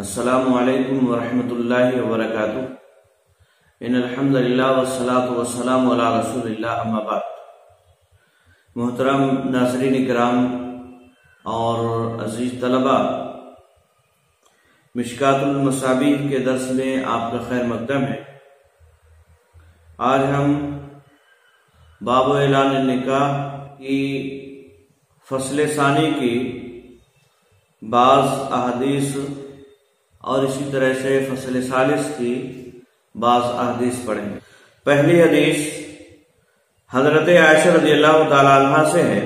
السلام علیکم ورحمۃ اللہ وبرکاتہ۔ ان الحمد للہ والصلاة والسلام علی رسول اللہ، اما بعد۔ محترم ناظرین کرام اور عزیز طلبہ، مشکات المصابیح کے درس میں آپ کا خیر مقدم ہے۔ آج ہم باب اعلان النکاح کی فصل ثانی کی بعض احادیث اور اسی طرح سے فصل ثالث کی بعض احادیث پڑھیں۔ پہلی حدیث حضرت عائشہ رضی اللہ تعالی عنہ سے ہے۔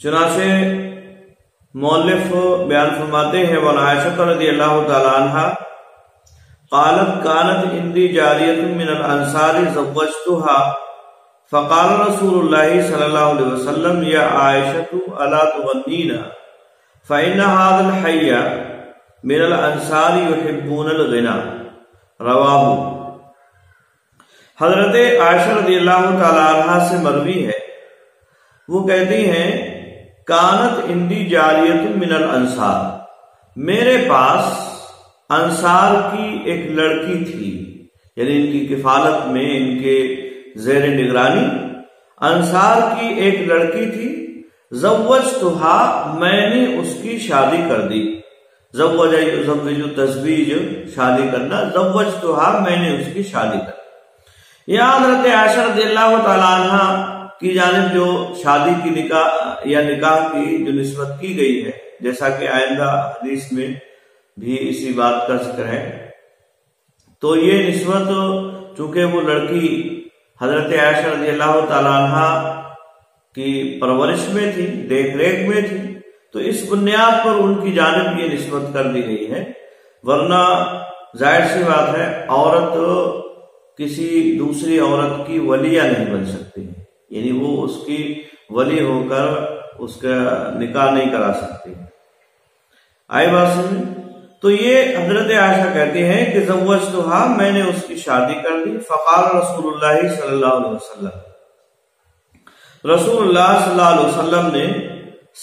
چنانچہ مؤلف بیان فرماتے ہیں، وعن عائشہ رضی اللہ تعالی عنہ قالت كانت عندي جاریۃ من الانصار زوجتها فقال رسول اللہ صلی اللہ علیہ وسلم یا عائشہ الا تغنین فإن هذا الحي من الانصار يحبون الغنى۔ رواہ۔ حضرت عائشہ رضی اللہ تعالی عنہ سے مروی ہے، وہ کہتی ہیں کانت عندی جاریۃ من الانصار، میرے پاس انصار کی ایک لڑکی تھی، یعنی ان کی کفالت میں، ان کے زیر نگرانی انصار کی ایک لڑکی تھی۔ زوجتها، میں نے اس کی شادی کر دی۔ زوج تزویج، شادی کرنا، زوجتها، میں نے اس کی شادی کر دی۔ یہاں حضرت عائشہ رضی اللہ تعالی عنہ کی جانب جو شادی کی نکاح یا نکاح کی جو نسبت کی گئی ہے، جیسا کہ آئندہ حدیث میں بھی اسی بات کا ذکر ہے، تو یہ نسبت چونکہ وہ لڑکی حضرت عائشہ رضی اللہ تعالی عنہ کی پرورش میں تھی، دیکھ ریکھ میں تھی، تو اس بنیاد پر ان کی جانب یہ نسبت کر دی گئی ہے، ورنہ ظاہر سی بات ہے عورت کسی دوسری عورت کی ولیہ نہیں بن سکتی، یعنی وہ اس کی ولی ہو کر اس کا نکاح نہیں کرا سکتی۔ آئی بات سمجھ؟ تو یہ حضرت عائشہ کہتے ہیں کہ زوجتها، میں نے اس کی شادی کر دی۔ فقال رسول اللہ صلی اللہ علیہ وسلم، رسول اللہ صلی اللہ علیہ وسلم نے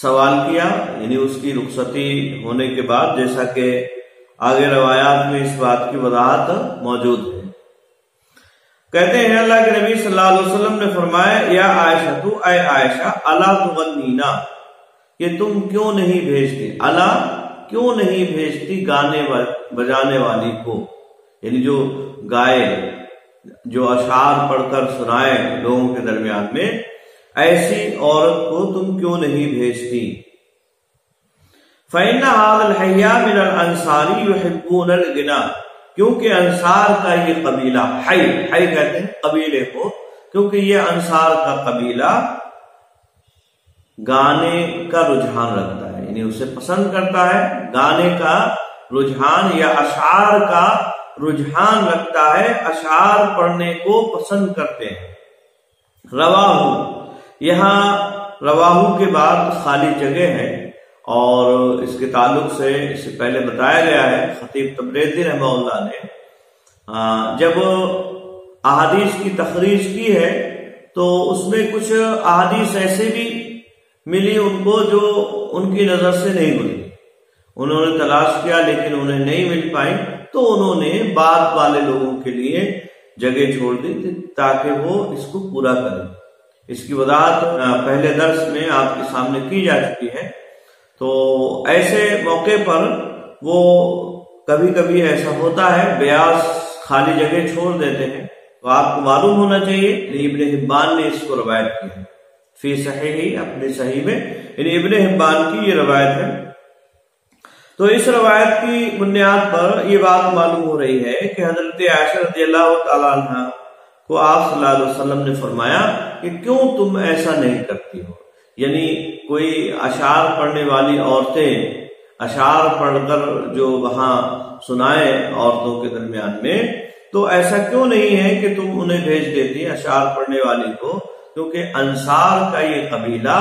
سوال کیا، یعنی اس کی رخصتی ہونے کے بعد، جیسا کہ آگے روایات میں اس بات کی وضاحت موجود ہے۔ کہتے ہیں اللہ کے نبی صلی اللہ علیہ وسلم نے فرمایا یا عائشہ، تو اے عائشہ، الا تغنینا، کہ تم کیوں نہیں بھیجتی، الا کیوں نہیں بھیجتی گانے بجانے والی کو، یعنی جو گائے، جو اشعار پڑھ کر سنائے لوگوں کے درمیان میں، ایسی عورت کو تم کیوں نہیں بھیجتی؟ فَإِنَّ هَذَا الْحَيَّ مِنَ الْأَنصَارِ يُحِبُّونَ الْغِنَى، کیونکہ انصار کا یہ قبیلہ، حی کہتے ہیں قبیلے کو، کیونکہ یہ انصار کا قبیلہ گانے کا رجحان رکھتا ہے، یعنی اسے پسند کرتا ہے، گانے کا رجحان یا اشعار کا رجحان رکھتا ہے، اشعار پڑھنے کو پسند کرتے ہیں۔ رواہ، یہاں رواہ کے بعد خالی جگہ ہے، اور اس کے تعلق سے اس سے پہلے بتایا گیا ہے، خطیب تبریزی رحمہ اللہ نے جب احادیث کی تخریج کی ہے تو اس میں کچھ احادیث ایسے بھی ملی ان کو جو ان کی نظر سے نہیں ملی، انہوں نے تلاش کیا لیکن انہیں نہیں مل پائی، تو انہوں نے بعد والے لوگوں کے لیے جگہ چھوڑ دی تاکہ وہ اس کو پورا کریں۔ اس کی وضاحت پہلے درس میں آپ کے سامنے کی جا چکی ہے۔ تو ایسے موقع پر وہ کبھی کبھی ایسا ہوتا ہے، بیاض خالی جگہ چھوڑ دیتے ہیں، تو آپ کو معلوم ہونا چاہیے، ابن حبان نے اس کو روایت کی ہے فی صحیح، اپنے صحیح میں، یعنی ابن حبان کی یہ روایت ہے۔ تو اس روایت کی بنیاد پر یہ بات معلوم ہو رہی ہے کہ حضرت عائشہ رضی اللہ تعالی عنہ کو آپ صلی اللہ علیہ وسلم نے فرمایا کہ کیوں تم ایسا نہیں کرتی ہو، یعنی کوئی اشعار پڑھنے والی عورتیں اشعار پڑھ کر جو وہاں سنائے عورتوں کے درمیان میں، تو ایسا کیوں نہیں ہے کہ تم انہیں بھیج دیتی اشعار پڑھنے والی کو، کیونکہ انصار کا یہ قبیلہ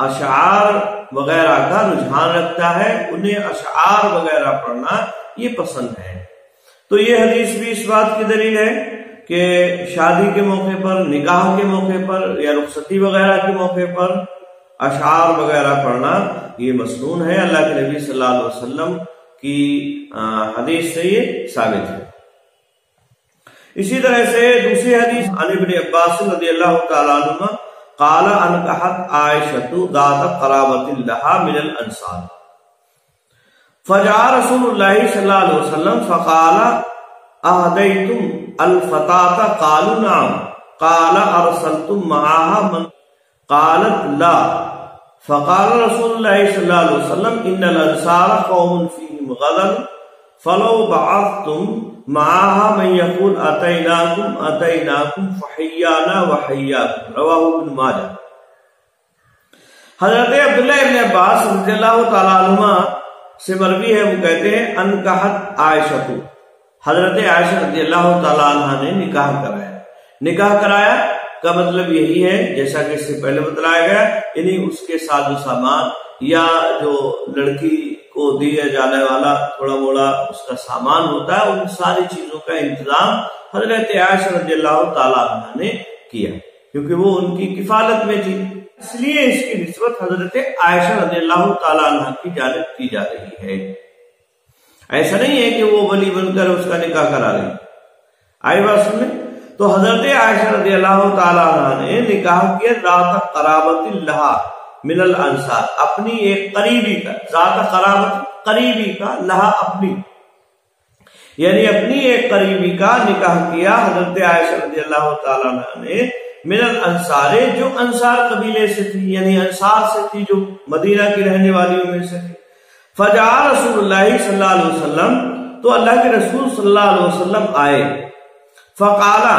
اشعار وغیرہ کا رجحان رکھتا ہے، انہیں اشعار وغیرہ پڑھنا یہ پسند ہے۔ تو یہ حدیث بھی اس بات کی دلیل ہے کہ شادی کے موقع پر، نکاح کے موقع پر یا رخصتی وغیرہ کے موقع پر اشعار وغیرہ پڑھنا یہ مسنون ہے۔ اللہ کے نبی صلی اللہ علیہ وسلم کی حدیث سے یہ ثابت ہے۔ اسی طرح سے دوسری حدیث عن ابن عباس رضی اللہ تعالی عنہما قال انکحت عائشۃ ذات قرابۃ لها من الانصار فجاء رسول اللہ صلی اللہ علیہ وسلم فقال اهدیتم الفتاة قالوا نعم قال ارسلتم معها من قالت لا فقال رسول اللہ صلی اللہ علیہ وسلم ان الانصار قوم فیہم غدر فلو بعثتم معها من يقول اتیناکم اتیناکم فحیانا وحیاکم رواہ ابن ماجہ۔ حضرت عبداللہ ابن عباس رضی اللہ تعالی عنہما سے مروی ہے، وہ کہتے ہیں انکحت عائشہ، حضرت عائشہ رضی اللہ تعالی عنہ نے نکاح کرایا۔ نکاح کرایا کا مطلب یہی ہے جیسا کہ اس سے پہلے بتلایا گیا، یعنی اس کے ساز و سامان یا جو لڑکی کو دیا جانے والا تھوڑا موڑا اس کا سامان ہوتا ہے، ان ساری چیزوں کا انتظام حضرت عائشہ رضی اللہ تعالی عنہ نے کیا، کیونکہ وہ ان کی کفالت میں تھی، اس لیے اس کی نسبت حضرت عائشہ رضی اللہ تعالی عنہ کی جانب کی جا رہی ہے۔ ایسا نہیں ہے کہ وہ ولی بن کر اس کا نکاح کرا رہی۔ آئی بات سننے؟ تو حضرت عائشہ رضی اللہ تعالی عنہ نے نکاح کیا ذات قرابۃ لہا من الانصار، اپنی ایک قریبی کا، ذات قرابت قریبی کا، لہا اپنی، یعنی اپنی ایک قریبی کا نکاح کیا حضرت عائشہ رضی اللہ تعالی عنہ نے من الانصار، جو انصار قبیلے سے تھی، یعنی انصار سے تھی، جو مدینہ کی رہنے والیوں میں سے تھی۔ فجاء رسول اللہ صلی اللہ علیہ وسلم، تو اللہ کے رسول صلی اللہ علیہ وسلم آئے۔ فقالا،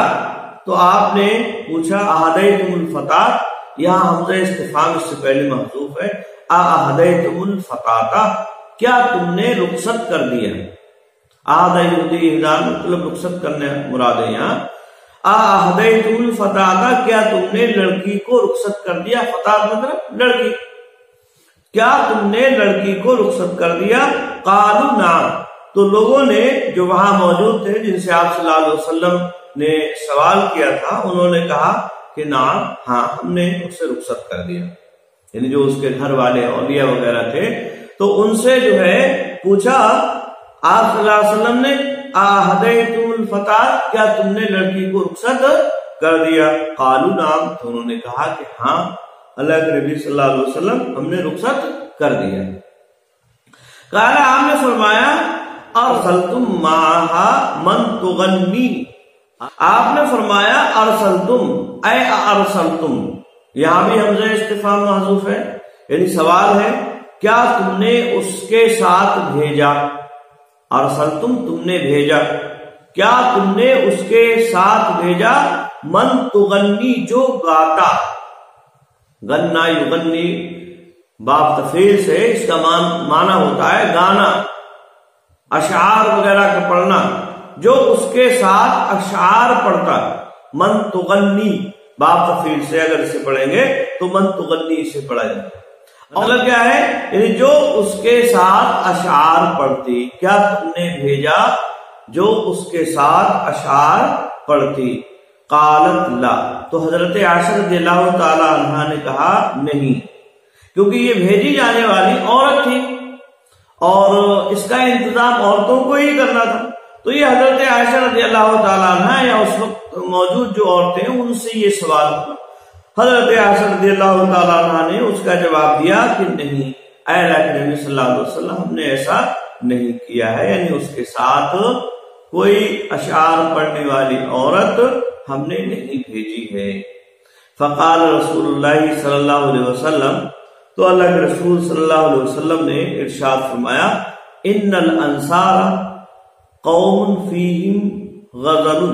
تو آپ نے پوچھا اہدیتم الفتاة، یہاں حمزہ استفہام اس سے پہلے محذوف ہے، اہدیتم الفتاة، کیا تم نے رخصت کر دیا؟ اہدیتم مطلب رخصت کرنے مراد ہے یہاں۔ اہدیتم الفتاة، کیا تم نے لڑکی کو رخصت کر دیا؟ فتاة مطلب لڑکی، کیا تم نے لڑکی کو رخصت کر دیا؟ قالوا نعم، تو لوگوں نے جو وہاں موجود تھے جن سے آپ صلی اللہ علیہ وسلم نے سوال کیا تھا، انہوں نے کہا کہ نعم، ہاں ہم نے اس سے رخصت کر دیا، یعنی جو اس کے گھر والے اولیاء وغیرہ تھے، تو ان سے جو ہے پوچھا آپ صلی اللہ علیہ وسلم نے اہدیتم الفتاة، کیا تم نے لڑکی کو رخصت کر دیا؟ قالوا نعم، تو انہوں نے کہا کہ ہاں اللہ کے نبی صلی اللہ علیہ وسلم ہم نے رخصت کر دیا۔ قال، آپ نے فرمایا ارسلتم معها من تغنی، آپ نے فرمایا ارسلتم، اے ارسلتم، یہاں بھی حمزہ استفہام محذوف ہے، یعنی سوال ہے کیا تم نے اس کے ساتھ بھیجا؟ ارسلتم، تم نے بھیجا، کیا تم نے اس کے ساتھ بھیجا؟ من تغنی، جو گاتا، غنا یغنی باب تفعیل سے اس کا معنی ہوتا ہے گانا، اشعار وغیرہ کا پڑھنا، جو اس کے ساتھ اشعار پڑھتا۔ من تغنی باب تفعیل سے اگر اسے پڑھیں گے تو من تغنی سے پڑھا جائے گا، مطلب کیا ہے؟ یعنی جو اس کے ساتھ اشعار پڑھتی، کیا تم نے بھیجا جو اس کے ساتھ اشعار پڑھتی؟ قالت لا، تو حضرت عائشہ رضی اللہ تعالی عنہ نے کہا نہیں، کیونکہ یہ بھیجی جانے والی عورت تھی اور اس کا انتظام عورتوں کو ہی کرنا تھا، تو یہ حضرت عائشہ رضی اللہ تعالی عنہ یا اس وقت موجود جو عورتیں ان سے یہ سوال ہوا۔ حضرت عائشہ رضی اللہ تعالی عنہ نے اس کا جواب دیا کہ نہیں، اے اللہ کے نبی صلی اللہ علیہ وسلم ہم نے ایسا نہیں کیا ہے، یعنی اس کے ساتھ کوئی اشعار پڑھنے والی عورت ہم نے نہیں بھیجی ہے۔ فقال رسول اللہ صلی اللہ علیہ وسلم، تو اللہ کے رسول صلی اللہ علیہ وسلم نے ارشاد فرمایا ان الانصار قوم فیہم غزل،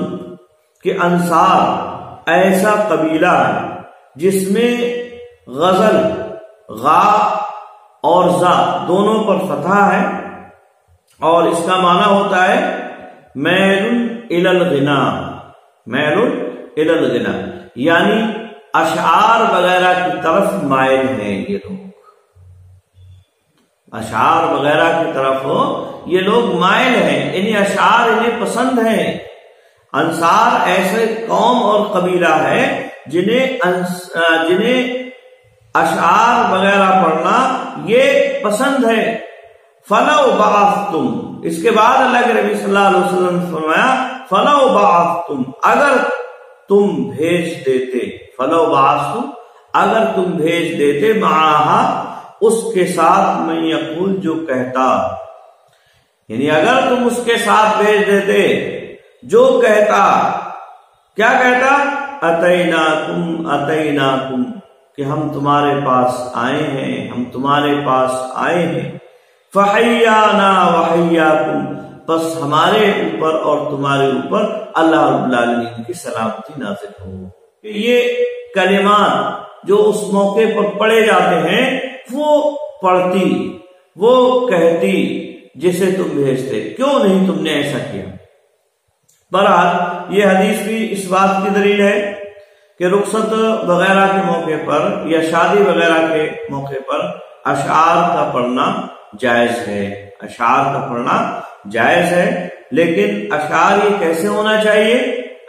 کہ انصار ایسا قبیلہ ہے جس میں غزل، غا اور زا دونوں پر فتح ہے، اور اس کا معنی ہوتا ہے میل الی الغنا، میل الی الغنا، یعنی اشعار وغیرہ کی طرف مائل ہیں یہ لوگ، اشعار وغیرہ کی طرف یہ لوگ مائل ہیں، یعنی اشعار انہیں پسند ہیں۔ انصار ایسے قوم اور قبیلہ ہے جنہیں اشعار وغیرہ پڑھنا یہ پسند ہے۔ فلو بعثتم، اس کے بعد اللہ کے نبی صلی اللہ علیہ وسلم نے فرمایا فلو بعثتم، اگر تم بھیج دیتے، فلو بعثتم اگر تم بھیج دیتے، معاہا اس کے ساتھ من یقول جو کہتا، یعنی اگر تم اس کے ساتھ بھیج دیتے جو کہتا، کیا کہتا؟ اتیناکم اتیناکم، کہ ہم تمہارے پاس آئے ہیں، ہم تمہارے پاس آئے ہیں، فحیانا وحیاکم، بس ہمارے اوپر اور تمہارے اوپر اللہ رب العالمین کی سلامتی نازل ہو۔ یہ کلمات جو اس موقع پر پڑھے جاتے ہیں وہ پڑھتی، وہ کہتی جسے تم بھیجتے، کیوں نہیں تم نے ایسا کیا؟ بہرحال یہ حدیث بھی اس بات کی دلیل ہے کہ رخصت وغیرہ کے موقع پر یا شادی وغیرہ کے موقع پر اشعار کا پڑھنا جائز ہے، اشعار کا پڑھنا جائز ہے، لیکن اشعار یہ کیسے ہونا چاہیے؟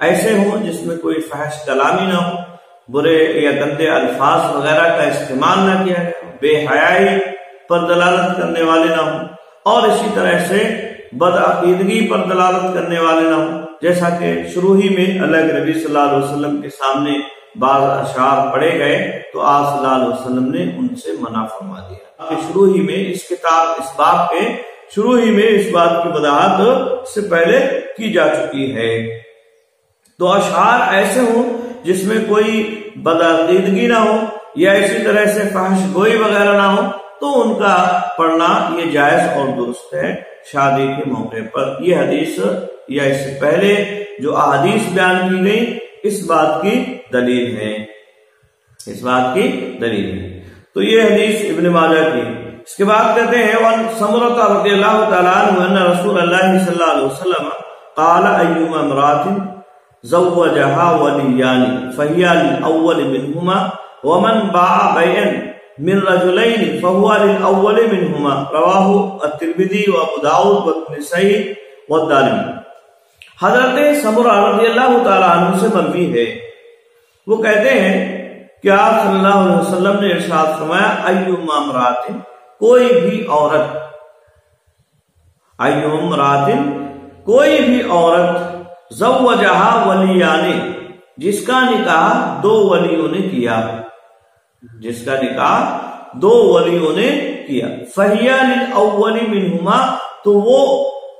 ایسے ہوں جس میں کوئی فحش کلامی نہ ہو، برے یا گندے الفاظ وغیرہ کا استعمال نہ کیا جائے، بے حیائی پر دلالت کرنے والے نہ ہوں، اور اسی طرح سے بدعقیدگی پر دلالت کرنے والے نہ ہوں، جیسا کہ شروع ہی میں اللہ کے نبی صلی اللہ علیہ وسلم کے سامنے بعض اشعار پڑھے گئے تو آپ صلی اللہ علیہ وسلم نے ان سے منع فرما دیا کہ شروع ہی میں اس کتاب، اس باب کے شروع ہی میں اس بات کی وضاحت سے پہلے کی جا چکی ہے۔ تو اشعار ایسے ہوں جس میں کوئی بدعقیدگی نہ ہو یا اسی طرح سے فحش گوئی وغیرہ نہ ہو تو ان کا پڑھنا یہ جائز اور درست ہے شادی کے موقع پر۔ یہ حدیث یا اس سے پہلے جو احادیث بیان کی گئی اس بات کی دلیل ہے، اس بات کی دلیل ہے۔ تو یہ حدیث ابن ماجہ کی۔ اس کے بعد کہتے ہیں وان سمرہ رضی اللہ تعالی عنہ ان رسول اللہ صلی اللہ علیہ وسلم قال ایما امرأۃ زوجها ولیان فهي للأول منهما ومن باع بيعا من رجلين فهو للأول منهما، رواہ الترمذی وابو داؤد والنسائی والدارمی۔ حضرت سمرہ رضی اللہ تعالی عنہ سے مروی ہے، وہ کہتے ہیں کہ آپ صلی اللہ علیہ وسلم نے ارشاد فرمایا ایما امرأۃ، کوئی بھی عورت، ایما امرأۃ کوئی بھی عورت، زوجہا ولیان جس کا نکاح دو ولیوں نے کیا، جس کا نکاح دو ولیوں نے کیا، فہی للأول منہما، تو وہ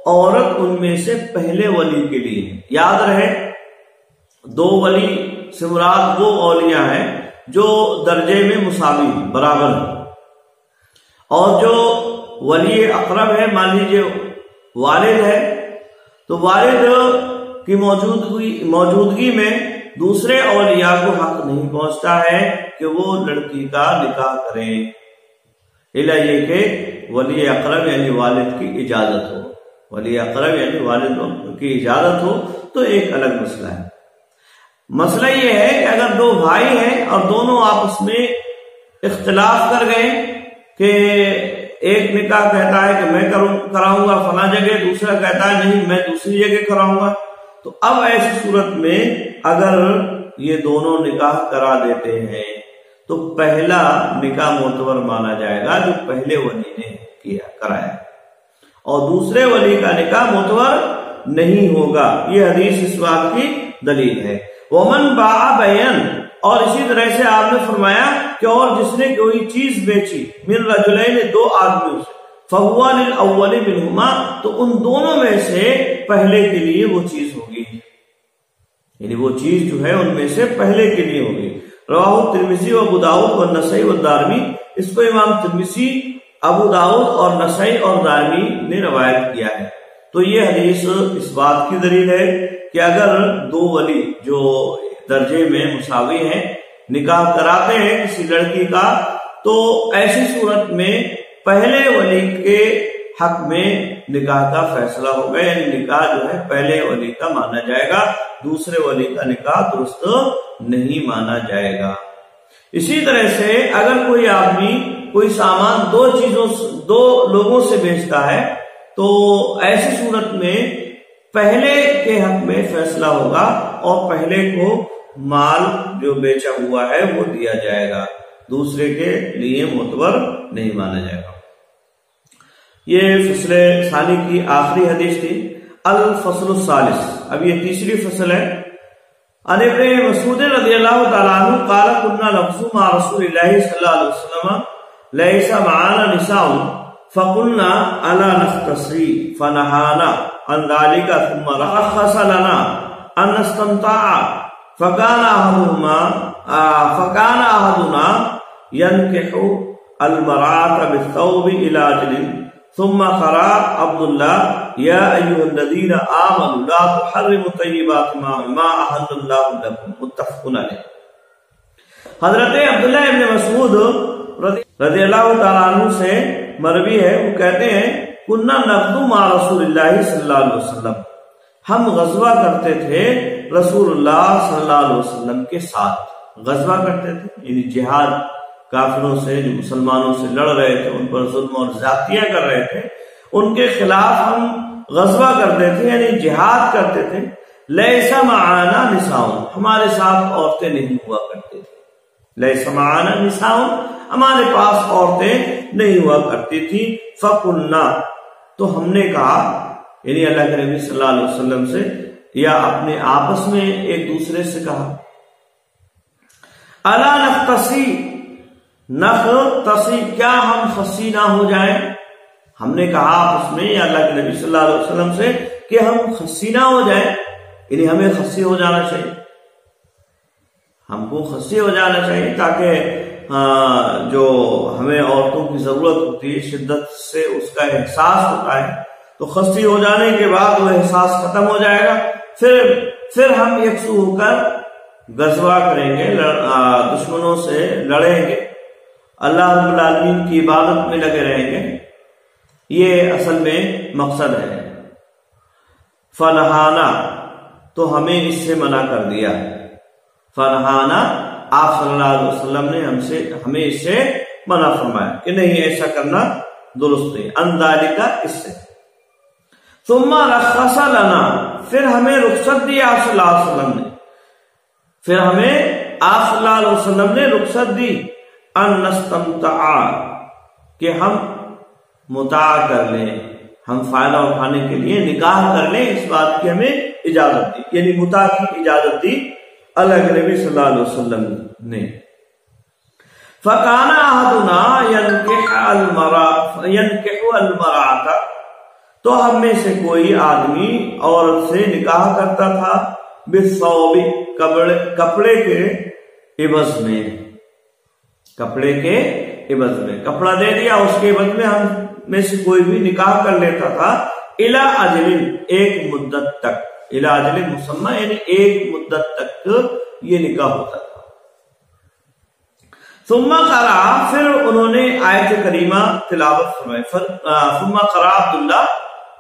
عورت ان میں سے پہلے ولی کے لیے۔ یاد رہے دو ولی سے مراد وہ اولیاء ہیں جو درجے میں مساوی برابر ہیں، اور جو ولی اقرب ہے، مان لیجیے والد ہے، تو والد کی موجودگی میں دوسرے اولیاء کو حق نہیں پہنچتا ہے کہ وہ لڑکی کا نکاح کریں، الا یہ کہ ولی اقرب یعنی والد کی اجازت ہو، ولی اقرب یعنی والد کی اجازت ہو تو ایک الگ مسئلہ ہے۔ مسئلہ یہ ہے کہ اگر دو بھائی ہیں اور دونوں آپس میں اختلاف کر گئے کہ ایک نکاح کہتا ہے کہ میں کراؤں گا فلاں جگہ، دوسرا کہتا ہے نہیں میں دوسری جگہ کراؤں گا، تو اب ایسی صورت میں اگر یہ دونوں نکاح کرا دیتے ہیں تو پہلا نکاح معتبر مانا جائے گا جو پہلے ولی نے کرایا، اور دوسرے ولی کا نکاح معتبر نہیں ہوگا۔ یہ حدیث اس بات کی دلیل ہے۔ ومن باع بیعا، اور اسی طرح سے آپ نے فرمایا کہ اور جس نے کوئی چیز بیچی، من رجلین دو آدمیوں سے، فہو للأول منہما، تو ان دونوں میں سے پہلے کے لیے وہ چیز ہوگی، یعنی وہ چیز جو ہے ان میں سے پہلے کے لیے ہوگی۔ رواہ ترمذی و ابو داؤد و نسائی و دارمی، اس کو امام ترمذی، ابو داؤد اور نسائی اور دارمی نے روایت کیا ہے۔ تو یہ حدیث اس بات کی دلیل ہے کہ اگر دو ولی جو درجے میں مساوی ہیں نکاح کراتے ہیں کسی لڑکی کا، تو ایسی صورت میں پہلے ولی کے حق میں نکاح کا فیصلہ ہوگا، یعنی نکاح جو ہے پہلے ولی کا مانا جائے گا، دوسرے ولی کا نکاح درست نہیں مانا جائے گا۔ اسی طرح سے اگر کوئی آدمی کوئی سامان دو لوگوں سے بیچتا ہے تو ایسی صورت میں پہلے کے حق میں فیصلہ ہوگا اور پہلے کو مال جو بیچا ہوا ہے وہ دیا جائے گا، دوسرے کے لیے معتبر نہیں مانا جائے گا۔ یہ فصل ثانی کی آخری حدیث تھی. الفصل الثالث، اب یہ تیسری فصل ہے. عن ابن مسعود رضی اللہ تعالیٰ عنہ قال كنا نغزو مع رسول اللہ صلی اللہ علیہ وسلم ليس معنا نساء فقلنا الا نختصي فنهانا عن ذلك ثم رخص لنا ان نستمتع فكان احدنا ينكح المرأة بالثوب الى اجل ثم قرأ عبد الله يا أيها الذين آمنوا لا تحرموا طيبات ما أحل الله لكم متفق علیہ. حضرت عبداللہ ابن مسعود رضی اللہ تعالیٰ عنہ سے مروی ہے، وہ کہتے ہیں کنا نغزو مع رسول اللہ صلی اللہ علیہ وسلم، ہم غزوہ کرتے تھے رسول اللہ صلی اللہ علیہ وسلم کے ساتھ. غزوہ کرتے تھے یعنی جہاد، کافروں سے جو مسلمانوں سے لڑ رہے تھے، ان پر ظلم اور زیادتیاں کر رہے تھے، ان کے خلاف ہم غزوہ کرتے تھے یعنی جہاد کرتے تھے. لیس معنا نساء، ہمارے ساتھ عورتیں نہیں ہوا کرتی تھی. لیس معنا نساء، ہمارے پاس عورتیں نہیں ہوا کرتی تھی. فقلنا، تو ہم نے کہا، یعنی اللہ کے نبی صلی اللہ علیہ وسلم سے یا اپنے آپس میں ایک دوسرے سے کہا، الا نختصی، نختصی، کیا ہم خصی نہ ہو جائیں. ہم نے کہا آپس میں یا اللہ کے نبی صلی اللہ علیہ وسلم سے کہ ہم خصی نہ ہو جائیں، یعنی ہمیں خصی ہو جانا چاہیے، ہم کو خصی ہو جانا چاہیے تاکہ جو ہمیں عورتوں کی ضرورت ہوتی ہے، شدت سے اس کا احساس ہوتا ہے، تو خصی ہو جانے کے بعد وہ احساس ختم ہو جائے گا. پھر ہم یکسو ہو کر غزوہ کریں گے، دشمنوں سے لڑیں گے، اللہ رب العالمین کی عبادت میں لگے رہیں گے. یہ اصل میں مقصد ہے. فنہانا، تو ہمیں اس سے منع کر دیا. فنہانا، آپ صلی اللہ علیہ وسلم نے ہمیں اس سے منع فرمایا کہ نہیں، ایسا کرنا درست نہیں. ان ذالک، اس سے. ثم رخص لنا، پھر ہمیں رخصت دی آپ صلی اللہ علیہ وسلم نے، پھر ہمیں آپ صلی اللہ علیہ وسلم نے رخصت دی. ان نستمتع، کہ ہم متاع کر لیں، ہم فائدہ اٹھانے کے لیے نکاح کر لیں، اس بات کی ہمیں اجازت دی، یعنی متاع کی اجازت دی اللہ کے نبی صلی اللہ علیہ وسلم نے. فَكَانَ أَحَدُنَا يَنْكِحُ الْمَرْأَةَ، تو ہم میں سے کوئی آدمی عورت سے نکاح کرتا تھا، بِالثَّوْبِ، کپڑے کے عوض میں، کپڑے کے عوض میں کپڑا دے دیا، اس کے عوض میں ہم میں سے کوئی بھی نکاح کر لیتا تھا. الی اجل، ایک مدت تک، الی اجل مسمى، یعنی ایک مدت تک یہ نکاح ہوتا تھا. ثم قرأ، پھر انہوں نے آیت کریمہ تلاوت فرمائی. ثم قرأ عبداللہ،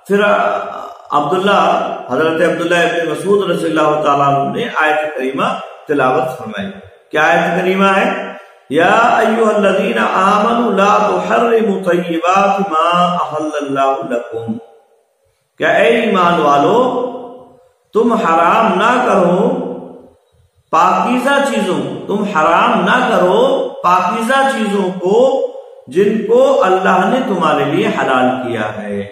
پھر عبداللہ، حضرت عبداللہ ابن مسعود رضی اللہ تعالیٰ عنہ نے آیت کریمہ تلاوت فرمائی. کیا آیت کریمہ ہے؟ یا ایھا الذین آمنوا لا تحرموا طیبات ما احل اللہ لکم، کیا اے ایمان والو تم حرام نہ کرو پاکیزہ چیزوں، تم حرام نہ کرو پاکیزہ چیزوں کو جن کو اللہ نے تمہارے لیے حلال کیا ہے،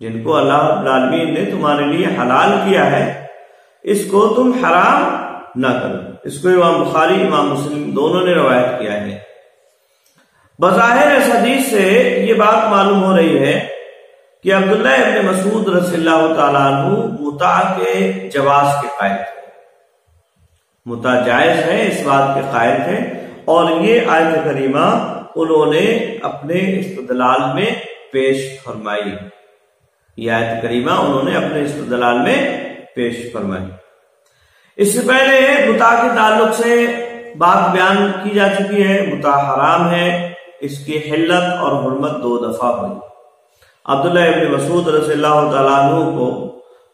جن کو اللہ رب العالمین نے تمہارے لیے حلال کیا ہے، اس کو تم حرام نہ کرو. اس کو امام بخاری، امام مسلم دونوں نے روایت کیا ہے. بظاہر اس حدیث سے یہ بات معلوم ہو رہی ہے کہ عبداللہ ابن مسعود رضی اللہ تعالیٰ عنہ متاع کے جواز کے قائل تھے، متاع جائز ہے اس بات کے قائل تھے، اور یہ آیت کریمہ انہوں نے اپنے استدلال میں پیش فرمائی. یہ آیت کریمہ انہوں نے اپنے استدلال میں پیش فرمائی. اس سے پہلے متاع کے تعلق سے بات بیان کی جا چکی ہے. متاع حرام ہے، اس کی حلت اور حرمت 2 دفعہ ہوئی. عبداللہ ابن مسعود رضی اللہ تعالیٰ عنہ کو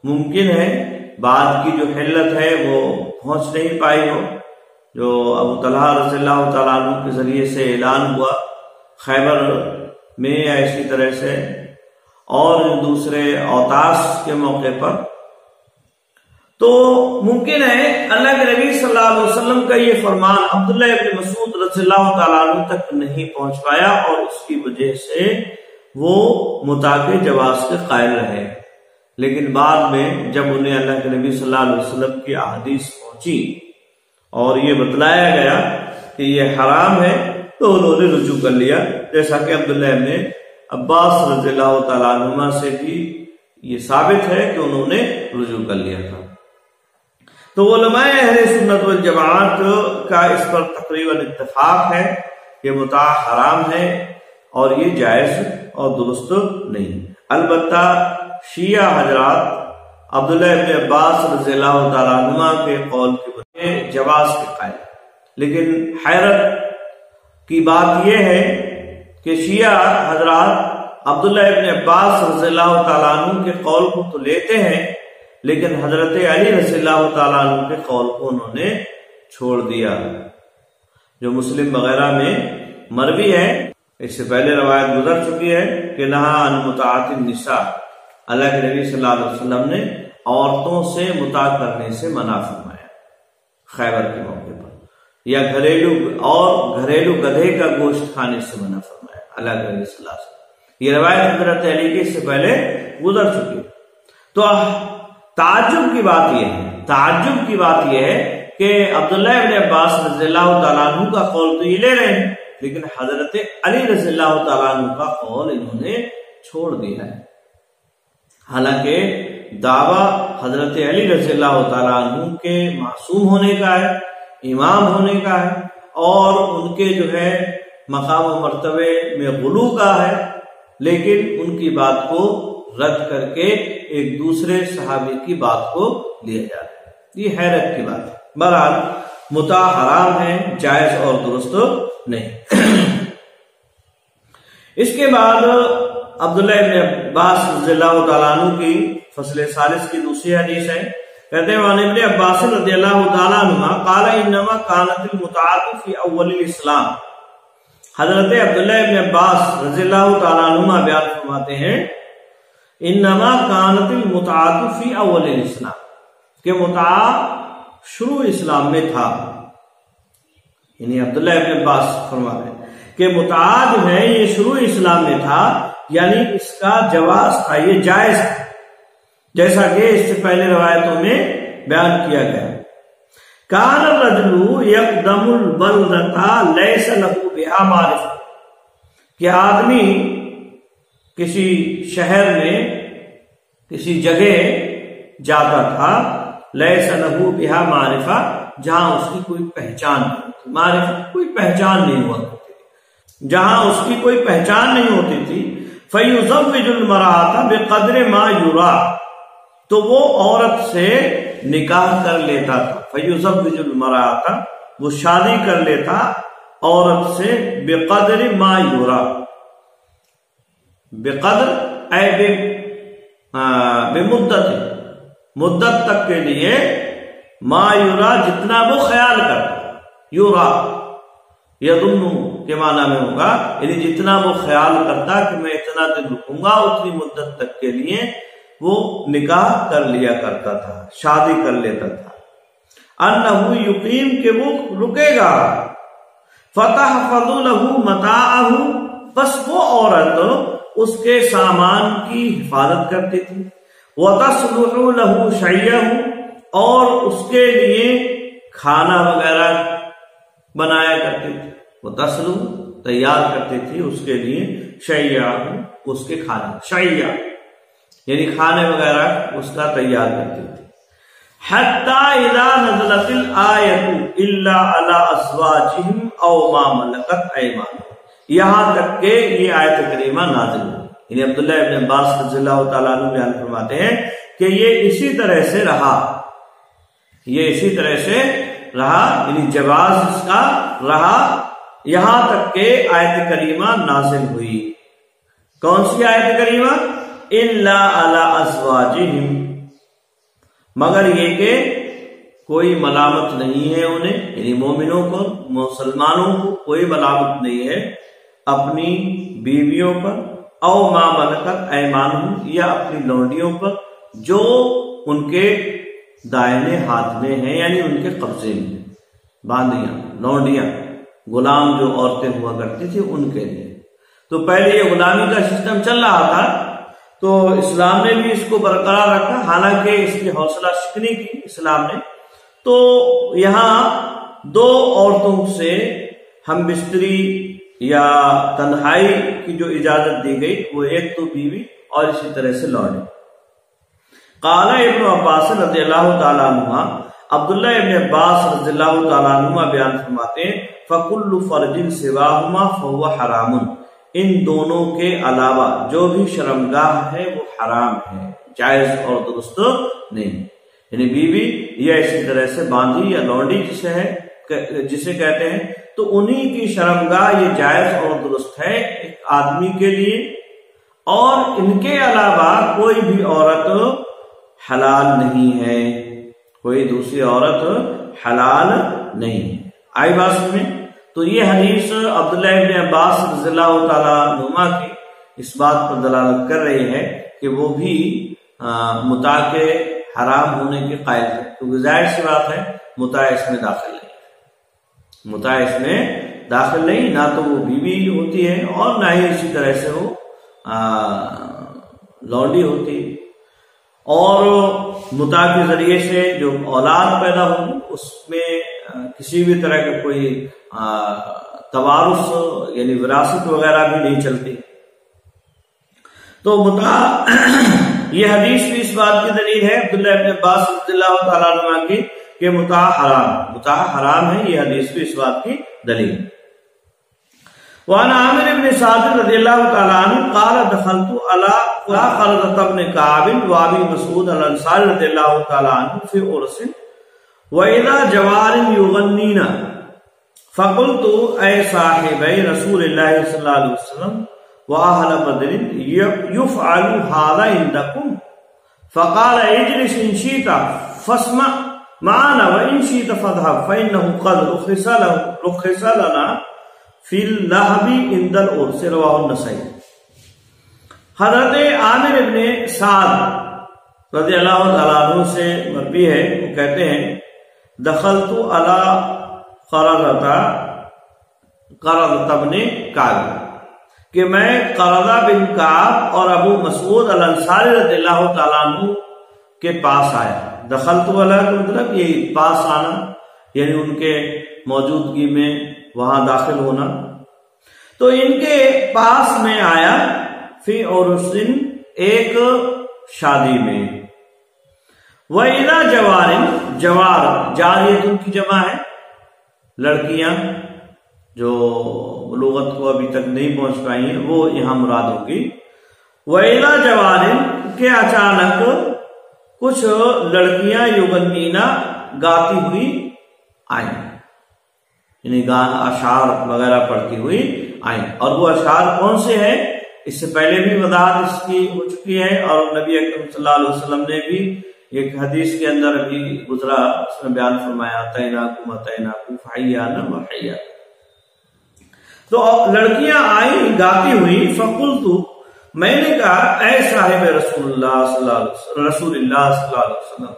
ممکن ہے بعد کی جو حلت ہے وہ پہنچ نہیں پائی ہو، جو ابو طلحہ رضی اللہ تعالیٰ عنہ کے ذریعے سے اعلان ہوا خیبر میں یا اسی طرح سے اور دوسرے اوتاس کے موقع پر. تو ممکن ہے اللہ کے نبی صلی اللہ علیہ وسلم کا یہ فرمان عبداللہ ابن مسعود رضی اللہ تعالیٰ عنہ تک نہیں پہنچ پایا، اور اس کی وجہ سے وہ متاع کے جواز کے قائل رہے، لیکن بعد میں جب انہیں اللہ کے نبی صلی اللہ علیہ وسلم کی احادیث پہنچی اور یہ بتلایا گیا کہ یہ حرام ہے تو انہوں نے رجوع کر لیا، جیسا کہ عبداللہ ابن عباس رضی اللہ تعالیٰ عنہما سے بھی یہ ثابت ہے کہ انہوں نے رجوع کر لیا تھا۔ تو علماء اہل سنت والجماعت کا اس پر تقریباً اتفاق ہے کہ متاع حرام ہے اور یہ جائز اور درست نہیں۔ البتہ شیعہ حضرات عبداللہ ابن عباس رضی اللہ تعالیٰ عنہما کے قول کے بجائے جواز کے قائل، لیکن حیرت کی بات یہ ہے کہ شیعہ حضرات عبداللہ ابن عباس رضی اللہ تعالیٰ عنہ کے قول کو تو لیتے ہیں، لیکن حضرت علی رضی اللہ تعالیٰ عنہ کے قول کو انہوں نے چھوڑ دیا، جو مسلم وغیرہ میں مروی ہے۔ اس سے پہلے روایت گزر چکی ہے کہ نہا عن متاعۃ النساء، اللہ کے نبی صلی اللہ علیہ وسلم نے عورتوں سے متاع کرنے سے منع فرمایا خیبر کے موقع پر، یا گھریلو گدھے کا گوشت کھانے سے منع فرمایا اللہ کے نبی صلی اللہ علیہ وسلم۔ یہ روایت حضرت علی کی اس سے پہلے گزر چکی ہے۔ تو تعجب کی بات یہ ہے کہ عبداللہ ابن عباس رضی اللہ تعالیٰ عنہ کا قول تو یہ لے رہے ہیں، لیکن حضرت علی رضی اللہ تعالیٰ عنہ کا قول انہوں نے چھوڑ دیا ہے، حالانکہ دعویٰ حضرت علی رضی اللہ تعالیٰ عنہ کے معصوم ہونے کا ہے، امام ہونے کا ہے، اور ان کے جو ہے مقام و مرتبے میں غلو کا ہے، لیکن ان کی بات کو رد کر کے ایک دوسرے صحابی کی بات کو لیا جا رہا ہے۔ یہ حیرت کی بات ہے۔ بہرحال متاع حرام ہے، جائز اور درست نہیں۔ اس کے بعد عبداللہ ابن عباس رضی اللہ تعالیٰ عنہ کی فصل ثالث کی دوسری حدیث ہے، کہتے ہیں وعن ابن عباس رضی اللہ تعالیٰ عنہ قال انما كانت المتعة في اول الاسلام۔ حضرت عبداللہ ابن عباس رضی اللہ تعالیٰ عنہ بیان فرماتے ہیں انما كانت المتعة في اول الاسلام، کہ متعہ شروع اسلام میں تھا، یعنی عبداللہ ابن عباس فرماتے ہیں کہ متعہ جو ہے یہ شروع اسلام میں تھا، یعنی اس کا جواز تھا، یہ جائز تھا، جیسا کہ اس سے پہلے روایتوں میں بیان کیا گیا۔ کان الرجل یقدم البلدۃ لیس لہ بہا معرفہ، کہ آدمی کسی شہر میں کسی جگہ جاتا تھا، لیس لہ بہا معرفہ، جہاں اس کی کوئی پہچان نہیں تھی، معرفہ کوئی پہچان نہیں ہوا کرتی تھی، جہاں اس کی کوئی پہچان نہیں ہوتی تھی، فیزوج المرأۃ بقدر ما یرا، تو وہ عورت سے نکاح کر لیتا تھا، فیزوج المرأۃ، وہ شادی کر لیتا عورت سے، بقدر ما یرا، بقدر اے بمدت، مدت تک کے لیے، ما یرا جتنا وہ خیال کرتا، یرا یظن کے معنی میں ہوگا، یعنی جتنا وہ خیال کرتا کہ میں اتنا دن رکوں گا، اتنی مدت تک کے لیے وہ نکاح کر لیا کرتا تھا، شادی کر لیتا تھا۔ انہ یقیم، کہ وہ رکے گا، فتحفظ لہ متاعہ، بس وہ عورت اس کے سامان کی حفاظت کرتی تھی، وتصلح لہ شیئہ، اور اس کے لیے کھانا وغیرہ بنایا کرتی تھی، وہ تسلح تیار کرتی تھی اس کے لیے، شیئہ اس کے کھانے، شیئہ یعنی کھانے وغیرہ اس کا تیار کرتی تھی۔ حتی اذا نزلت الآیۃ الا علی ازواجہم او ما ملکت ایمانہم، یہاں تک کہ یہ آیت کریمہ نازل ہوئی۔ یعنی عبداللہ ابن عباس رضی اللہ تعالیٰ عنہ بیان فرماتے ہیں کہ یہ اسی طرح سے رہا، یعنی جواز اس کا رہا، یہاں تک کہ آیت کریمہ نازل ہوئی۔ کون سی آیت کریمہ؟ الا علی ازواجہم، مگر یہ کہ کوئی ملامت نہیں ہے انہیں، یعنی مومنوں کو، مسلمانوں کو کوئی ملامت نہیں ہے اپنی بیویوں پر، او ما ملکت ایمانہم، یا اپنی لونڈیوں پر جو ان کے دائنے ہاتھ میں ہیں، یعنی ان کے قبضے میں، باندیاں، لونڈیاں، غلام جو عورتیں ہوا کرتی تھی ان کے لیے۔ تو پہلے یہ غلامی کا سسٹم چل رہا تھا، تو اسلام نے بھی اس کو برقرار رکھا، حالانکہ اس کی حوصلہ شکنی کی اسلام نے۔ تو یہاں دو عورتوں سے ہم بستری یا تنہائی کی جو اجازت دی گئی، وہ ایک تو بیوی اور اسی طرح سے لوڈی۔ قال ابن عباس رضی اللہ تعالیٰ عنہ، عبداللہ ابن عباس رضی اللہ تعالیٰ عنہ بیان فرماتے ہیں، فَكُلُّ فَرْجٍ سِوَاهُمَا فَهُوَ حَرَامٌ، ان دونوں کے علاوہ جو بھی شرمگاہ ہے وہ حرام ہے، جائز اور درست نہیں۔ یعنی بیوی یا اسی طرح سے باندھی یا لونڈی جسے کہتے ہیں، تو انہی کی شرمگاہ یہ جائز اور درست ہے ایک آدمی کے لیے، اور ان کے علاوہ کوئی بھی عورت حلال نہیں ہے، کوئی دوسری عورت حلال نہیں ہے۔ آئی بات سمجھ؟ تو یہ حدیث عبداللہ ابن عباس رضی اللہ تعالیٰ عنہما کی اس بات پر دلالت کر رہی ہے کہ وہ بھی متاع کے حرام ہونے کے قائل ہے، کیونکہ ظاہر سی بات ہے متاع اس میں داخل نہیں، متاع اس میں داخل نہیں، نہ تو وہ بیوی ہوتی ہے اور نہ ہی اسی طرح سے وہ لونڈی ہوتی ہے، اور متاع کے ذریعے سے جو اولاد پیدا ہوگی اس میں کسی بھی طرح کا کوئی توارث یعنی وراثت وغیرہ بھی نہیں چلتی۔ تو متاع یہ حدیث بھی اس بات کی دلیل ہے عبداللہ ابن عباس رضی اللہ تعالیٰ عنہ کی کہ متاع حرام ہے، یہ حدیث بھی اس بات کی دلیل ہے۔ وعن عامر بن سعد رضی اللہ تعالیٰ عنہ قال دخلت على قرظة بن كعب وابي مسعود الانصاري رضی اللہ تعالیٰ عنہ في عرس وإذا جوار يغنين فقلت اے صاحبي رسول الله صلی اللہ علیہ وسلم وأهل بدر يفعل هذا عندكم فقال اجلس إن شئت فاسمع معنا وإن شئت فاذهب فإنه قد رخص لنا فی اللہب عند العرس، رواہ النسائی۔ حضرت عامر ابن سعد رضی اللہ تعالیٰ عنہ سے مروی ہے، وہ کہتے ہیں دخلت علی قرظة بن کعب، کہ میں قرظہ بن کعب اور ابو مسعود الانصاری رضی اللہ تعالیٰ عنہ کے پاس آیا۔ دخلت علی کا مطلب یہ پاس آنا، یعنی ان کے موجودگی میں وہاں داخل ہونا۔ تو ان کے پاس میں آیا فی عرس، ایک شادی میں، وَإِذَا جَوَارٍ، جوار جاریتن کی جمع ہے، لڑکیاں جو بلوغت کو ابھی تک نہیں پہنچ پائی ہیں وہ یہاں مراد ہوگی۔ وَإِذَا جَوَارٍ کہ اچانک کچھ لڑکیاں یغنینا گاتی ہوئی آئیں، یعنی گان اشعار وغیرہ پڑھتی ہوئی آئیں، اور وہ اشعار کون سے ہیں اس سے پہلے بھی وضاحت اس کی ہو چکی ہے، اور نبی اکرم صلی اللہ علیہ وسلم نے بھی ایک حدیث کے اندر ابھی گزرا اس میں بیان فرمایا اتیناکم فحیانا وحیا۔ تو کہ گاتی ہوئی، فقلت میں نے کہا اے صاحب رسول اللہ صلی اللہ علیہ وسلم،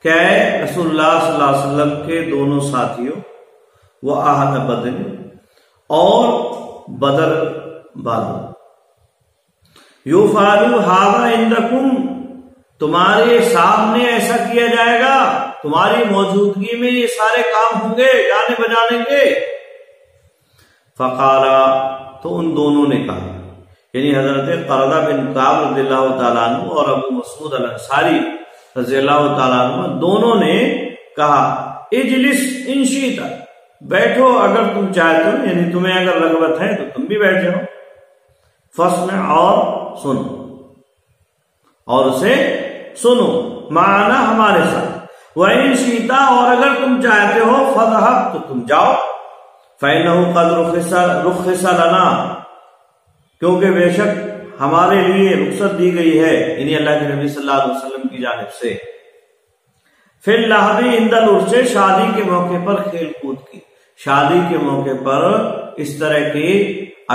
کہ اے رسول اللہ صلی اللہ علیہ وسلم کے دونوں ساتھیوں، وہ اہل بدر اور بدر والوں، یفعل ھذا عندکم تمہارے سامنے ایسا کیا جائے گا، تمہاری موجودگی میں یہ سارے کام ہوں گے، گانے بجانے کے۔ فقالا تو ان دونوں نے کہا، یعنی حضرت قرظہ بن کعب رضی اللہ تعالیٰ عنہ اور ابو مسعود الانصاری رضی اللہ تعالیٰ عنہ دونوں نے کہا اجلس ان شئت، بیٹھو اگر تم چاہتے ہو، یعنی تمہیں اگر رغبت ہے تو تم بھی بیٹھ جاؤ، فاسمع اور سنو، اور اسے سنو، معنا ہمارے ساتھ، وَإِن شِئْتَ اور اگر تم چاہتے ہو، فَاذْهَبْ تو تم جاؤ، فَإِنَّهُ قَدْ رُخِّصَ لَنَا کیونکہ بے شک ہمارے لیے رخصت دی گئی ہے، یعنی اللہ کے نبی صلی اللہ علیہ وسلم کی جانب سے، فِي اللَّهْبِ عِندَ الْعُرْسِ شادی کے موقع پر کھیل کود کی، شادی کے موقع پر اس طرح کی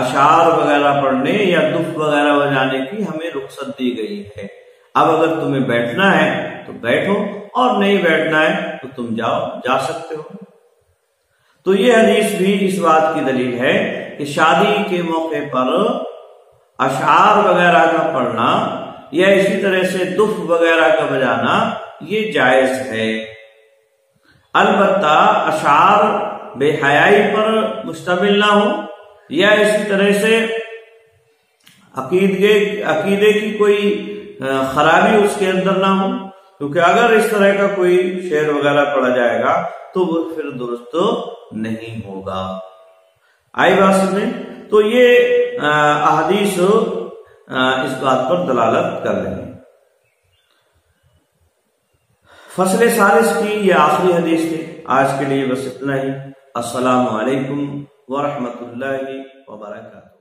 اشعار وغیرہ پڑھنے یا دف وغیرہ بجانے کی ہمیں رخصت دی گئی ہے۔ اب اگر تمہیں بیٹھنا ہے تو بیٹھو، اور نہیں بیٹھنا ہے تو تم جاؤ، جا سکتے ہو۔ تو یہ حدیث بھی اس بات کی دلیل ہے کہ شادی کے موقع پر اشعار وغیرہ کا پڑھنا یا اسی طرح سے دف وغیرہ کا بجانا یہ جائز ہے، البتہ اشعار بے حیائی پر مشتمل نہ ہو یا اسی طرح سے عقیدے کی کوئی خرابی اس کے اندر نہ ہو، کیونکہ اگر اس طرح کا کوئی شعر وغیرہ پڑھا جائے گا تو وہ پھر درست نہیں ہوگا۔ آئی بات سمجھیں؟ تو یہ احادیث اس بات پر دلالت کر رہے ہیں۔ فصل ثالث کی یہ آخری حدیث تھی، آج کے لیے بس اتنا ہی۔ السلام علیکم ورحمۃ اللہ وبرکاتہ۔